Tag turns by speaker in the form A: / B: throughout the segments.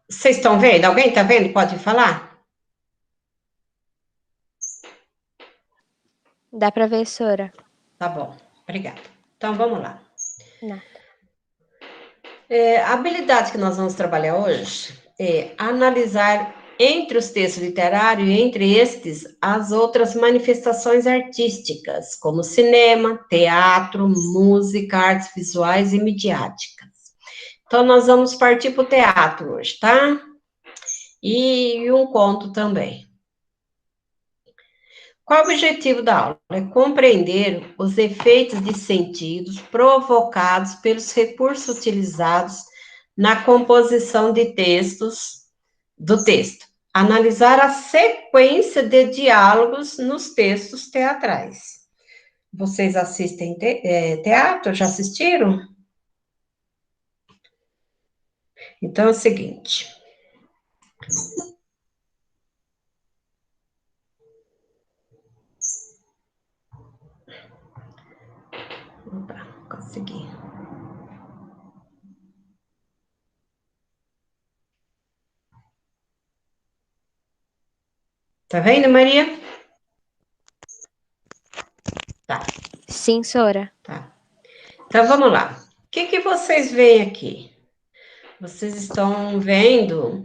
A: Vocês estão vendo? Alguém está vendo? Pode falar?
B: Dá para ver, Sora?
A: Tá bom, obrigada. Então, vamos lá.
B: Nada.
A: A habilidade que nós vamos trabalhar hoje é analisar entre os textos literários e entre estes as outras manifestações artísticas, como cinema, teatro, música, artes visuais e midiáticas. Então, nós vamos partir para o teatro hoje, tá? E um conto também. Qual o objetivo da aula? É compreender os efeitos de sentidos provocados pelos recursos utilizados na composição de textos, do texto. Analisar a sequência de diálogos nos textos teatrais. Vocês assistem teatro? Já assistiram? Então é o seguinte. Opa, consegui. Tá vendo, Maria? Tá.
B: Sim, Sora.
A: Tá. Então vamos lá. O que vocês veem aqui? Vocês estão vendo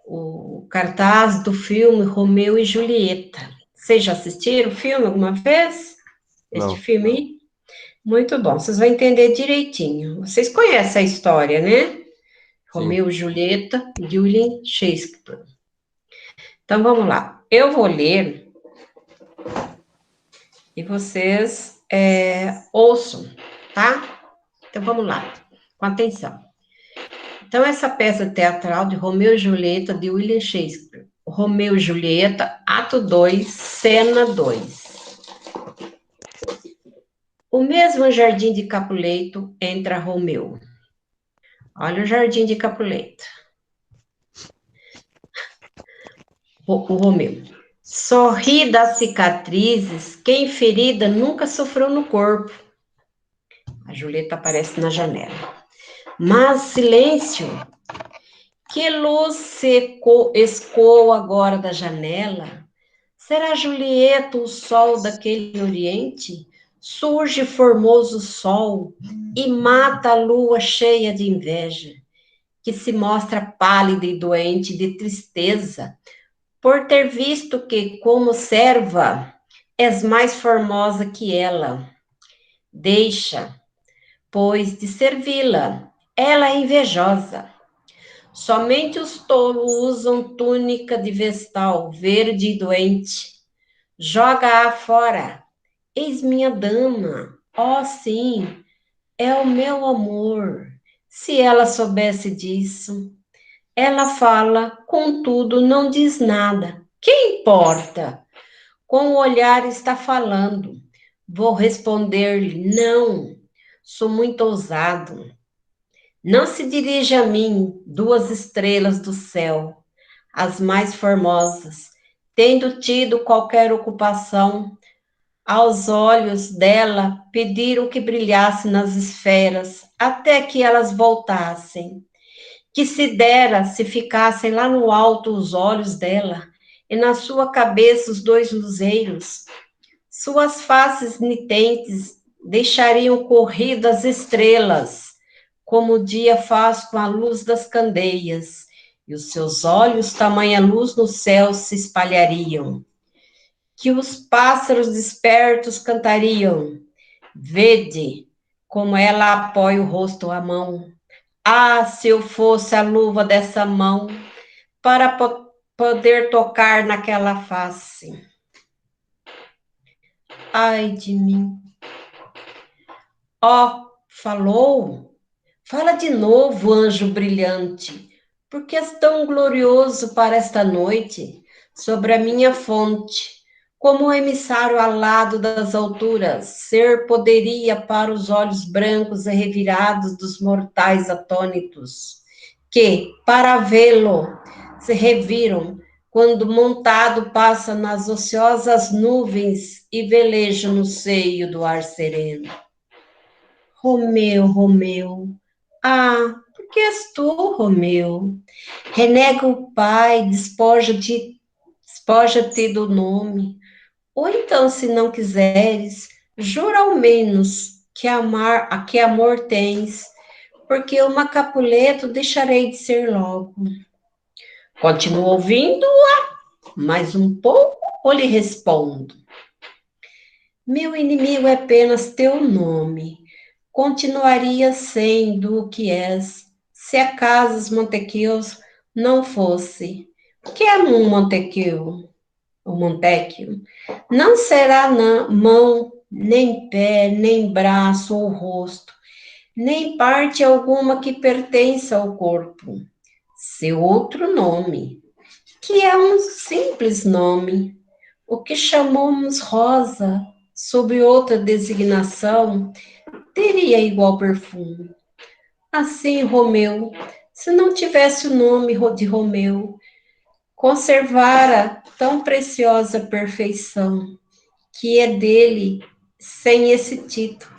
A: o cartaz do filme Romeu e Julieta. Vocês já assistiram o filme alguma vez? Este
C: Não.
A: filme aí? Muito bom, vocês vão entender direitinho. Vocês conhecem a história, né?
C: Sim.
A: Romeu e Julieta, William Shakespeare. Então, vamos lá. Eu vou ler e vocês ouçam, tá? Então, vamos lá, com atenção. Então, essa peça teatral de Romeu e Julieta, de William Shakespeare. Romeu e Julieta, ato 2, cena 2. O mesmo jardim de Capuleto entra Romeu. Olha o jardim de Capuleto. O Romeu. Sorri das cicatrizes, quem ferida nunca sofreu no corpo. A Julieta aparece na janela. Mas silêncio, que luz se escoa agora da janela? Será Julieta o sol daquele oriente? Surge formoso sol e mata a lua cheia de inveja, que se mostra pálida e doente de tristeza, por ter visto que, como serva, és mais formosa que ela. Deixa, pois, de servi-la, ela é invejosa. Somente os tolos usam túnica de vestal, verde e doente. Joga-a fora. Eis minha dama. Oh, sim, é o meu amor. Se ela soubesse disso. Ela fala, contudo, não diz nada. Que importa? Com o olhar está falando. Vou responder-lhe, não. Sou muito ousado. Não se dirige a mim, duas estrelas do céu, as mais formosas, tendo tido qualquer ocupação, aos olhos dela pediram que brilhasse nas esferas, até que elas voltassem. Que se dera se ficassem lá no alto os olhos dela, e na sua cabeça os dois luzeiros. Suas faces nitentes deixariam corridas estrelas, como o dia faz com a luz das candeias, e os seus olhos, tamanha luz no céu, se espalhariam. Que os pássaros despertos cantariam. Vede como ela apoia o rosto à mão. Ah, se eu fosse a luva dessa mão, para poder tocar naquela face. Ai de mim. Ó, falou? Fala de novo, anjo brilhante, porque és tão glorioso para esta noite, sobre a minha fonte, como o emissário alado das alturas, ser poderia para os olhos brancos e revirados dos mortais atônitos, que, para vê-lo, se reviram, quando montado passa nas ociosas nuvens e veleja no seio do ar sereno. Romeu, Romeu, Ah, porque és tu, Romeu. Renega o pai, despoja-te do nome. Ou então, se não quiseres, jura ao menos que amor tens, porque uma Capuleto deixarei de ser logo. Continuo ouvindo-a, mais um pouco, ou lhe respondo. Meu inimigo é apenas teu nome. Continuaria sendo o que és, se acaso os Montequios não fosse. O que é um Montequio? O Montecchio? Não será mão, nem pé, nem braço ou rosto, nem parte alguma que pertença ao corpo. Seu outro nome, que é um simples nome, o que chamamos rosa, sob outra designação, teria igual perfume. Assim, Romeu, se não tivesse o nome de Romeu, conservara tão preciosa perfeição, que é dele sem esse título.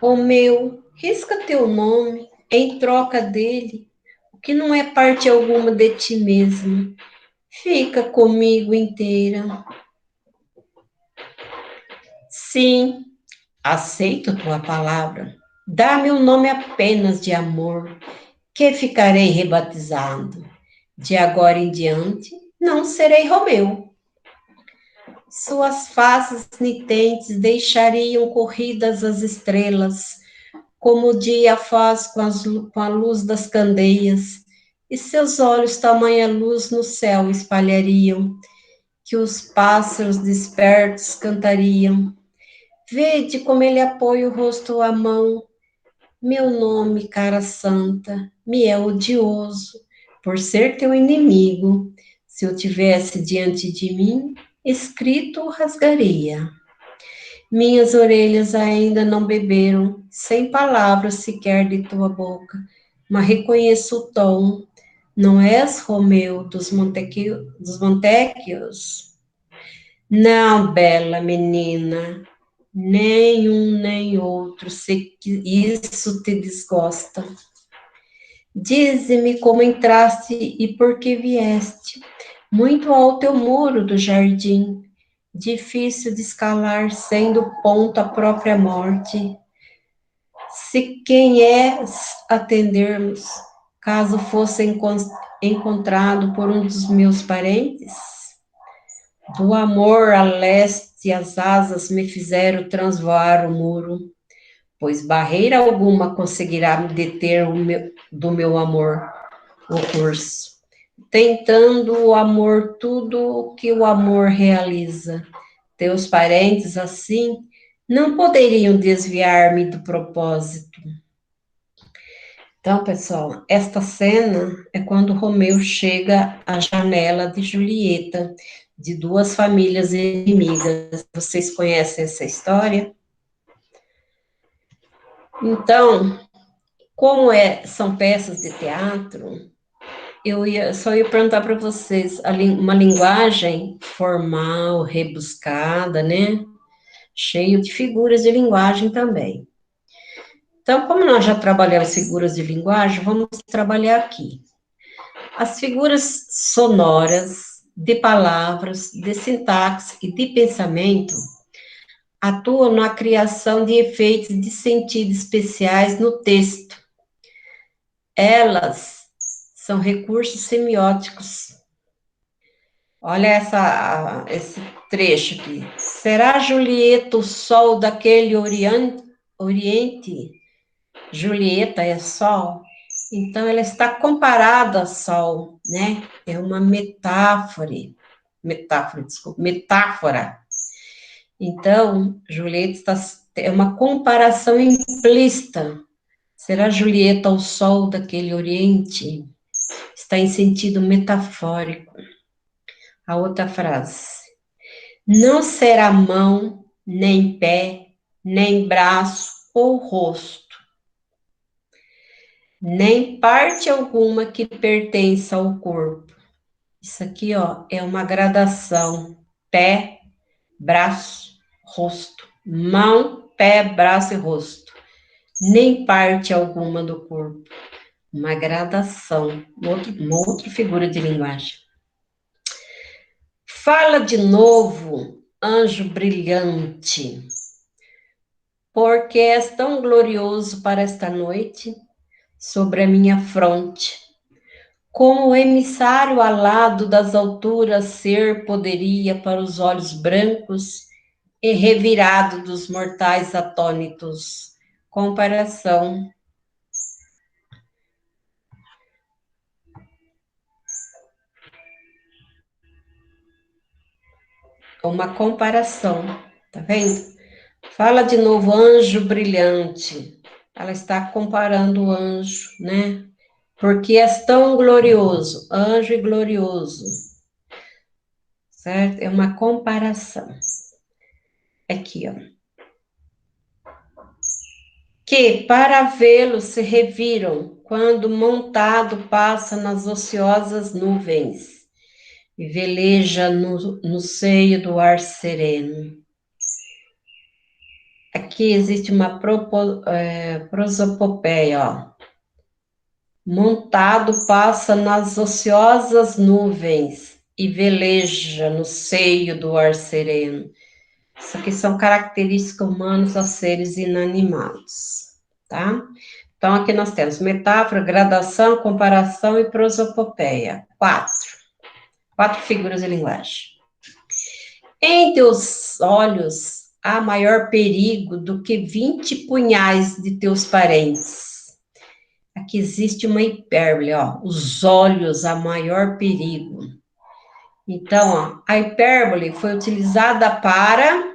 A: Romeu, risca teu nome em troca dele, o que não é parte alguma de ti mesmo. Fica comigo inteira. Sim, aceito tua palavra. Dá-me o nome apenas de amor, que ficarei rebatizado. De agora em diante, não serei Romeu. Suas faces nitentes deixariam corridas as estrelas, como o dia faz com a luz das candeias, e seus olhos tamanha luz no céu espalhariam, que os pássaros despertos cantariam. Vede como ele apoia o rosto à mão. Meu nome, cara santa, me é odioso, por ser teu inimigo. Se eu tivesse diante de mim, escrito o rasgaria. Minhas orelhas ainda não beberam, sem palavras sequer de tua boca, mas reconheço o tom. Não és Romeu dos Montecchios? Não, bela menina, nem um nem outro, sei que isso te desgosta. Dize-me como entraste e por que vieste. Muito alto é o muro do jardim, difícil de escalar, sendo ponto a própria morte. Se quem és atendermos, caso fosse encontrado por um dos meus parentes, do amor a leste as asas me fizeram transvoar o muro, pois barreira alguma conseguirá me deter do meu amor o curso. Tentando o amor tudo o que o amor realiza. Teus parentes, assim, não poderiam desviar-me do propósito. Então, pessoal, esta cena é quando Romeu chega à janela de Julieta, de duas famílias inimigas. Vocês conhecem essa história? Então, como são peças de teatro, só ia perguntar para vocês, uma linguagem formal, rebuscada, né? Cheio de figuras de linguagem também. Então, como nós já trabalhamos figuras de linguagem, vamos trabalhar aqui. As figuras sonoras, de palavras, de sintaxe e de pensamento atuam na criação de efeitos de sentido especiais no texto. Elas são recursos semióticos. Olha esse trecho aqui. Será Julieta o sol daquele oriente? Julieta é sol? Então, ela está comparada a sol, né? É uma metáfora. Então, Julieta é uma comparação implícita. Será Julieta o sol daquele oriente? Está em sentido metafórico. A outra frase. Não será mão, nem pé, nem braço ou rosto, nem parte alguma que pertença ao corpo. Isso aqui, ó, é uma gradação. Pé, braço, rosto. Mão, pé, braço e rosto. nem parte alguma do corpo. Uma gradação, uma outra figura de linguagem. Fala de novo, anjo brilhante, porque és tão glorioso para esta noite sobre a minha fronte. Como o emissário alado das alturas ser poderia para os olhos brancos e revirado dos mortais atônitos. Comparação. Uma comparação, tá vendo? Fala de novo, anjo brilhante. Ela está comparando o anjo, né? Porque és tão glorioso, anjo e glorioso, certo? É uma comparação. Aqui, ó. Que para vê-lo se reviram quando montado passa nas ociosas nuvens e veleja no seio do ar sereno. Aqui existe uma prosopopeia, ó. Montado passa nas ociosas nuvens e veleja no seio do ar sereno. Isso aqui são características humanas a seres inanimados, tá? Então, aqui nós temos metáfora, gradação, comparação e prosopopeia. Quatro figuras de linguagem. Em teus olhos há maior perigo do que 20 punhais de teus parentes. Aqui existe uma hipérbole, ó. Os olhos há maior perigo. Então, ó, a hipérbole foi utilizada para,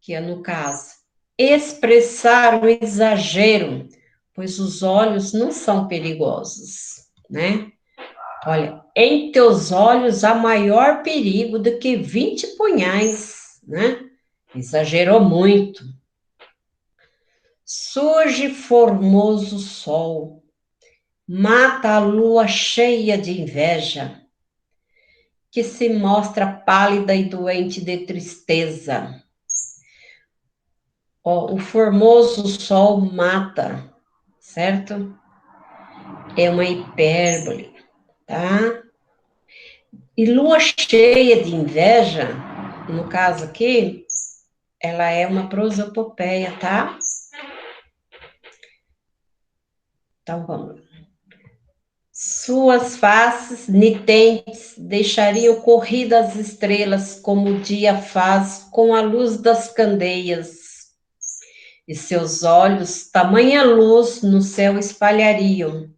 A: que é no caso, expressar o exagero, pois os olhos não são perigosos, né? Olha, em teus olhos há maior perigo do que 20 punhais, né? Exagerou muito. Surge formoso sol, mata a lua cheia de inveja, que se mostra pálida e doente de tristeza. Ó, o formoso sol mata, certo? É uma hipérbole, tá? E lua cheia de inveja, no caso aqui, ela é uma prosopopeia, tá? Então vamos lá. Suas faces nitentes deixariam corridas as estrelas, como o dia faz com a luz das candeias, e seus olhos tamanha luz no céu espalhariam,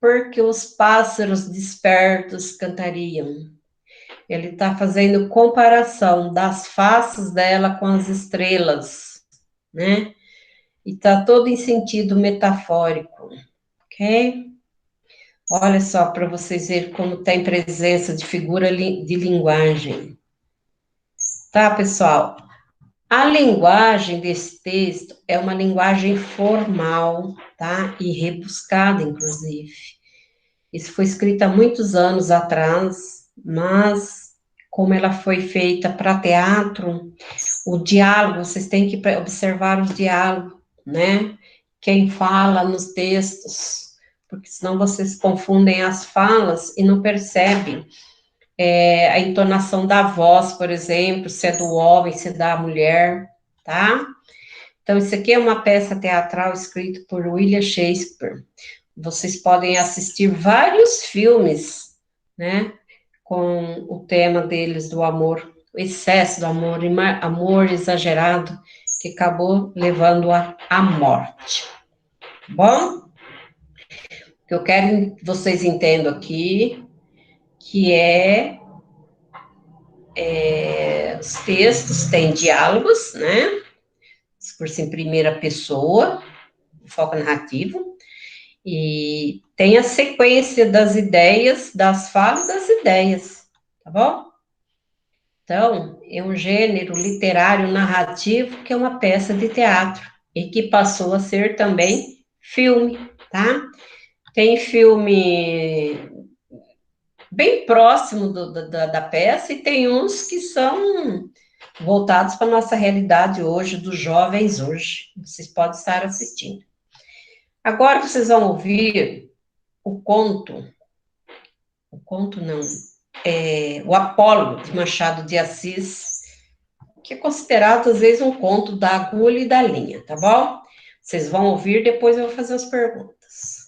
A: porque os pássaros despertos cantariam. Ele está fazendo comparação das faces dela com as estrelas, né? E está todo em sentido metafórico, ok? Olha só para vocês verem como tem presença de figura de linguagem. Tá, pessoal? A linguagem desse texto é uma linguagem formal, tá? E rebuscada, inclusive. Isso foi escrito há muitos anos atrás, mas como ela foi feita para teatro, o diálogo, vocês têm que observar os diálogos, né? Quem fala nos textos, porque senão vocês confundem as falas e não percebem a entonação da voz, por exemplo, se é do homem, se é da mulher, tá? Então, isso aqui é uma peça teatral escrita por William Shakespeare. Vocês podem assistir vários filmes, né, com o tema deles do amor, o excesso do amor, amor exagerado, que acabou levando à morte. Bom, o que eu quero que vocês entendam aqui, que os textos têm diálogos, né, discurso em primeira pessoa, foco narrativo, e tem a sequência das ideias, das falas das ideias, tá bom? Então, é um gênero literário narrativo que é uma peça de teatro e que passou a ser também filme, tá? Tem filme bem próximo da peça e tem uns que são voltados para a nossa realidade hoje, dos jovens hoje. Vocês podem estar assistindo. Agora vocês vão ouvir o conto não, o Apólogo, de Machado de Assis, que é considerado, às vezes, um conto da agulha e da linha, tá bom? Vocês vão ouvir, depois eu vou fazer as perguntas.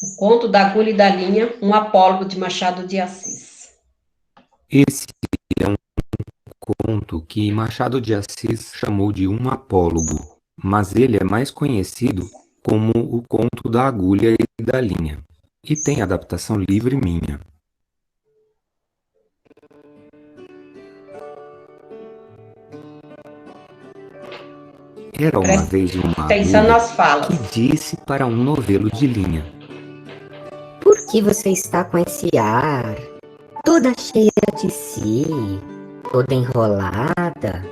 A: O conto da agulha e da linha, um apólogo de Machado de Assis.
C: Esse é um conto que Machado de Assis chamou de um apólogo, mas ele é mais conhecido como o conto da agulha e da linha, e tem adaptação livre minha. Era uma vez uma agulha que disse para um novelo de linha:
D: "Por que você está com esse ar? Toda cheia de si, toda enrolada,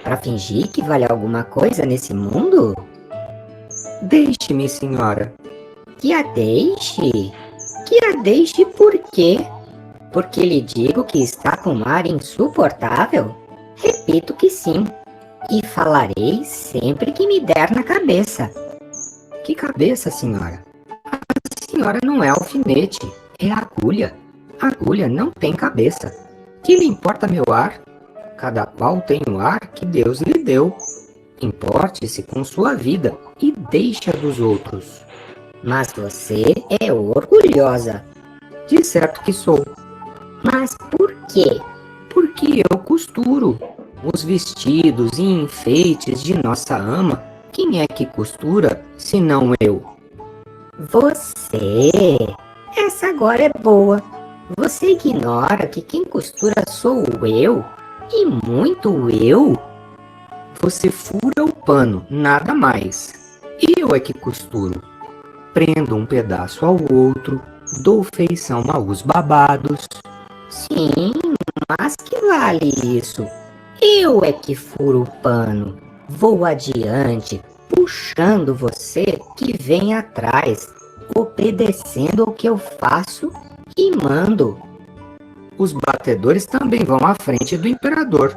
D: para fingir que vale alguma coisa nesse mundo?"
C: "Deixe-me, senhora."
D: Que a deixe? Que a deixe por quê? Porque lhe digo que está com um ar insuportável? Repito que sim. E falarei sempre que me der na cabeça.
C: Que cabeça, senhora? A senhora não é alfinete, é agulha. A agulha não tem cabeça. Que lhe importa meu ar? Cada qual tem o ar que Deus lhe deu. Importe-se com sua vida e deixe a dos outros.
D: Mas você é orgulhosa.
C: De certo que sou.
D: Mas por quê?
C: Porque eu costuro. Os vestidos e enfeites de nossa ama, quem é que costura, senão eu?
D: Você? Essa agora é boa. Você ignora que quem costura sou eu? E muito eu?
C: Você fura o pano, nada mais. Eu é que costuro. Prendo um pedaço ao outro, dou feição aos babados.
D: Sim, mas que vale isso? Eu é que furo o pano, vou adiante, puxando você que vem atrás, obedecendo ao que eu faço e mando.
C: Os batedores também vão à frente do imperador.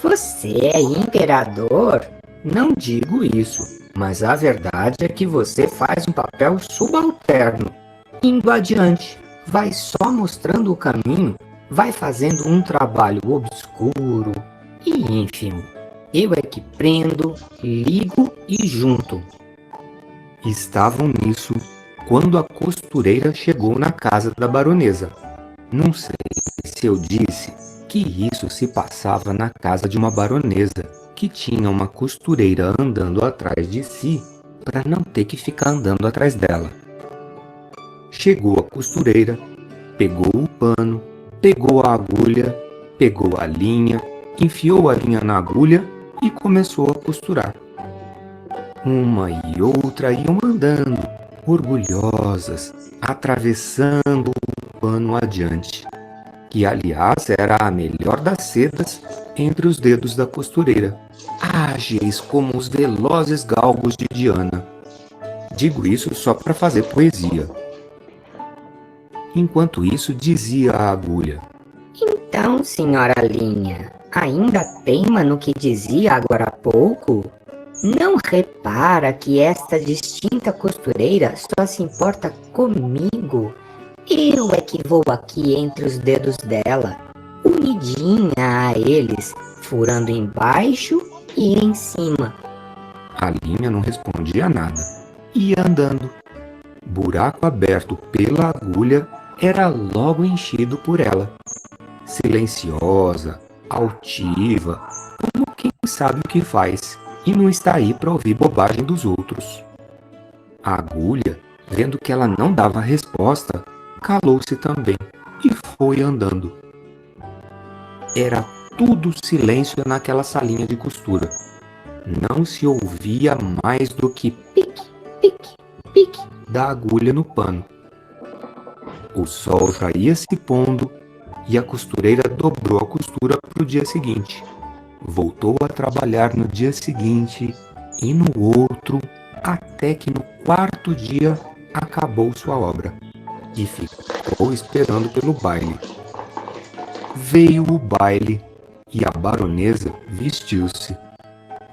D: Você é imperador?
C: Não digo isso, mas a verdade é que você faz um papel subalterno. Indo adiante, vai só mostrando o caminho, vai fazendo um trabalho obscuro e ínfimo. Eu é que prendo, ligo e junto. Estavam nisso quando a costureira chegou na casa da baronesa. Não sei se eu disse que isso se passava na casa de uma baronesa, que tinha uma costureira andando atrás de si para não ter que ficar andando atrás dela. Chegou a costureira, pegou o pano, pegou a agulha, pegou a linha, enfiou a linha na agulha e começou a costurar. Uma e outra iam andando, orgulhosas, atravessando o pano adiante, que aliás era a melhor das sedas entre os dedos da costureira, ágeis como os velozes galgos de Diana. Digo isso só para fazer poesia. Enquanto isso, dizia a agulha:
D: "Então, senhora linha, ainda teima no que dizia agora há pouco? Não repara que esta distinta costureira só se importa comigo? Eu é que vou aqui entre os dedos dela, unidinha a eles, furando embaixo e em cima."
C: A linha não respondia nada. Ia andando. Buraco aberto pela agulha era logo enchido por ela. Silenciosa, altiva, como quem sabe o que faz e não está aí para ouvir bobagem dos outros. A agulha, vendo que ela não dava resposta, calou-se também e foi andando. Era tudo silêncio naquela salinha de costura. Não se ouvia mais do que pique, pique, pique da agulha no pano. O sol já ia se pondo e a costureira dobrou a costura para o dia seguinte. Voltou a trabalhar no dia seguinte e no outro, até que no quarto dia acabou sua obra e ficou
E: sol esperando pelo baile. Veio o baile e a baronesa vestiu-se.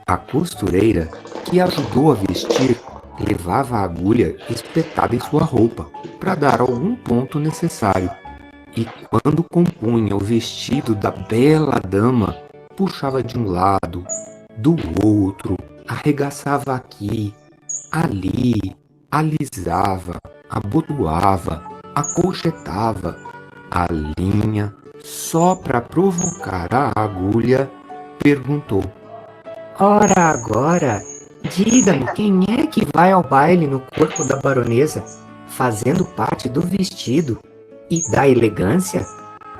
E: A costureira, que ajudou a vestir, levava a agulha espetada em sua roupa para dar algum ponto necessário. E quando compunha o vestido da bela dama, puxava de um lado, do outro, arregaçava aqui, ali, alisava, abotoava, acolchetava a linha, só para provocar a agulha, perguntou:
C: Ora agora, diga-me quem é que vai ao baile no corpo da baronesa, fazendo parte do vestido e da elegância?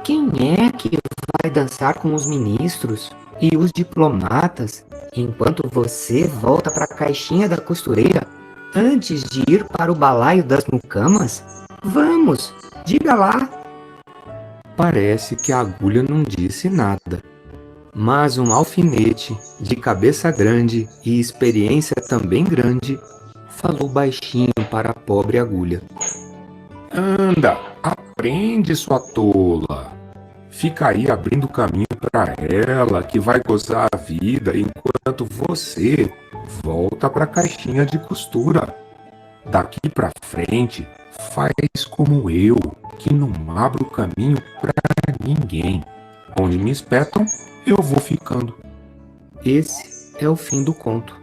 C: Quem é que vai dançar com os ministros e os diplomatas, enquanto você volta para a caixinha da costureira antes de ir para o balaio das mucamas? Vamos, diga lá.
E: Parece que a agulha não disse nada, mas um alfinete de cabeça grande e experiência também grande falou baixinho para a pobre agulha: Anda, aprende, sua tola. Fica aí abrindo caminho para ela, que vai gozar a vida enquanto você volta para a caixinha de costura. Daqui para frente, faz como eu, que não abro caminho para ninguém. Onde me espetam, eu vou ficando.
C: Esse é o fim do conto.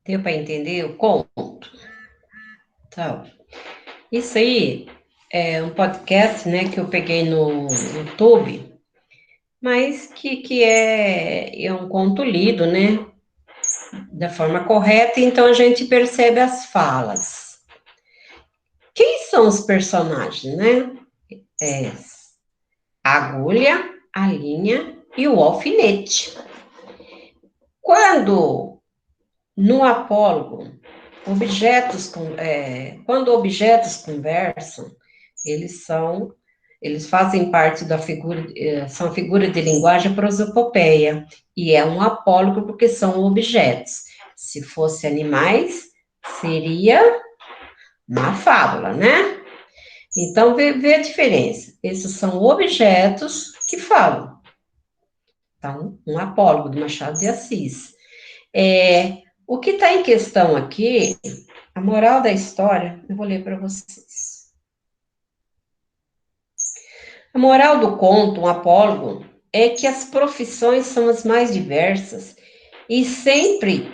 A: Deu para entender o conto? Então, isso aí é um podcast, né, que eu peguei no YouTube, mas que é um conto lido, né, da forma correta, então a gente percebe as falas. Quem são os personagens, né? É a agulha, a linha e o alfinete. Quando no apólogo, quando objetos conversam, eles fazem parte da figura, são figura de linguagem prosopopeia, e é um apólogo porque são objetos. Se fosse animais, seria uma fábula, né? Então, vê a diferença. Esses são objetos que falam. Então, um apólogo do Machado de Assis. O que está em questão aqui, a moral da história, eu vou ler para vocês. A moral do conto, um apólogo, é que as profissões são as mais diversas e sempre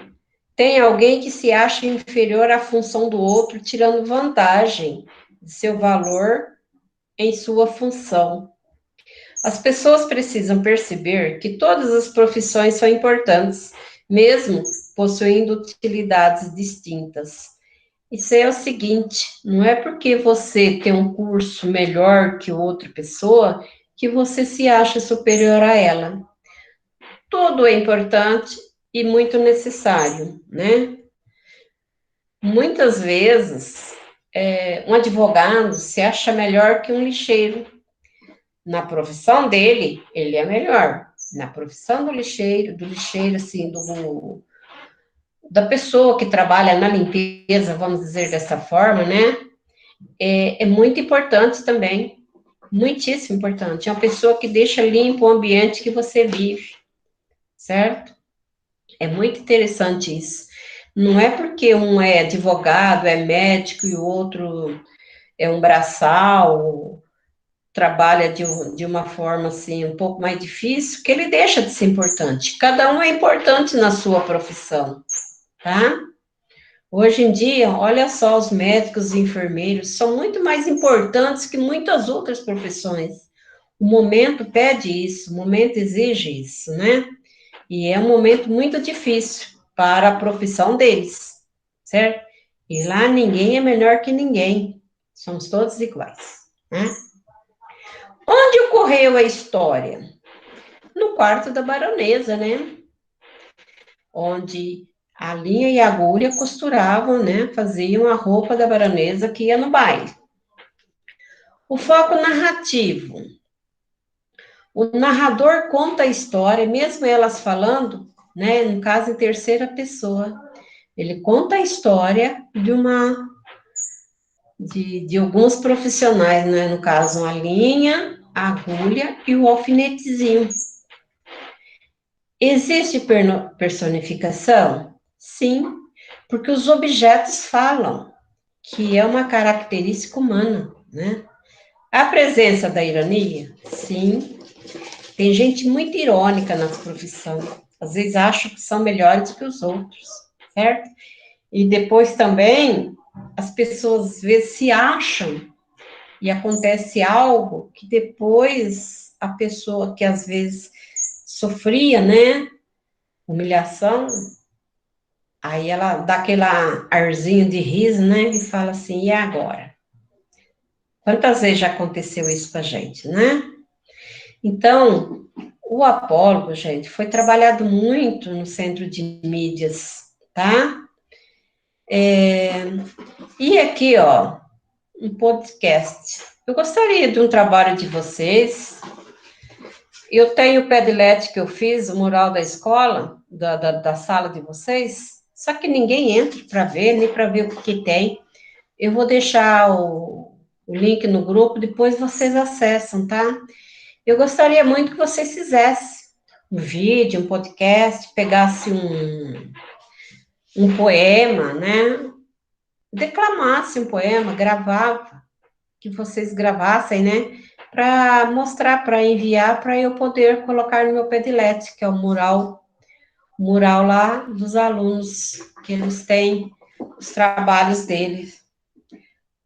A: tem alguém que se acha inferior à função do outro, tirando vantagem de seu valor em sua função. As pessoas precisam perceber que todas as profissões são importantes, mesmo possuindo utilidades distintas. Isso é o seguinte, não é porque você tem um curso melhor que outra pessoa que você se acha superior a ela. Tudo é importante e muito necessário, né? Muitas vezes, um advogado se acha melhor que um lixeiro. Na profissão dele, ele é melhor. Na profissão do lixeiro assim, da pessoa que trabalha na limpeza, vamos dizer dessa forma, né? É muito importante também, muitíssimo importante. É uma pessoa que deixa limpo o ambiente que você vive, certo? É muito interessante isso. Não é porque um é advogado, é médico e o outro é um braçal, trabalha de uma forma assim um pouco mais difícil, que ele deixa de ser importante. Cada um é importante na sua profissão, tá? Hoje em dia, olha só, os médicos e enfermeiros são muito mais importantes que muitas outras profissões. O momento pede isso, o momento exige isso, né? E é um momento muito difícil para a profissão deles, certo? E lá ninguém é melhor que ninguém, somos todos iguais, né? Onde ocorreu a história? No quarto da baronesa, né? Onde a linha e a agulha costuravam, né? Faziam a roupa da baronesa que ia no baile. O foco narrativo. O narrador conta a história, mesmo elas falando, né? No caso, em terceira pessoa. Ele conta a história de alguns profissionais, né? No caso, a linha, a agulha e o alfinetezinho. Existe personificação? Sim, porque os objetos falam, que é uma característica humana, né? A presença da ironia? Sim. Tem gente muito irônica na profissão. Às vezes acham que são melhores que os outros, certo? E depois também, as pessoas às vezes se acham e acontece algo que depois a pessoa que às vezes sofria, né, humilhação, aí ela dá aquele arzinho de riso, né, e fala assim, e agora? Quantas vezes já aconteceu isso com a gente, né? Então, o apólogo, gente, foi trabalhado muito no Centro de Mídias, tá? E aqui, ó, um podcast. Eu gostaria de um trabalho de vocês. Eu tenho o Padlet que eu fiz, o mural da escola, da sala de vocês, só que ninguém entra para ver, nem para ver o que tem. Eu vou deixar o link no grupo, depois vocês acessam, tá? Eu gostaria muito que vocês fizessem um vídeo, um podcast, pegasse um poema, né? Declamasse um poema, gravava, que vocês gravassem, né? Para mostrar, para enviar, para eu poder colocar no meu Padlet, que é o mural lá dos alunos, que eles têm os trabalhos deles,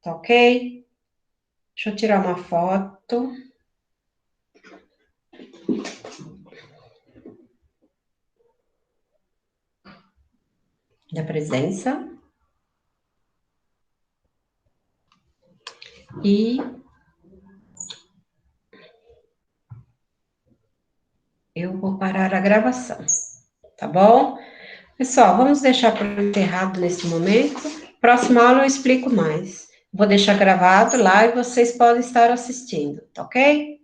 A: tá ok? Deixa eu tirar uma foto. Da presença. E eu vou parar a gravação, tá bom? Pessoal, vamos deixar por encerrado nesse momento. Próxima aula eu explico mais. Vou deixar gravado lá e vocês podem estar assistindo, tá ok?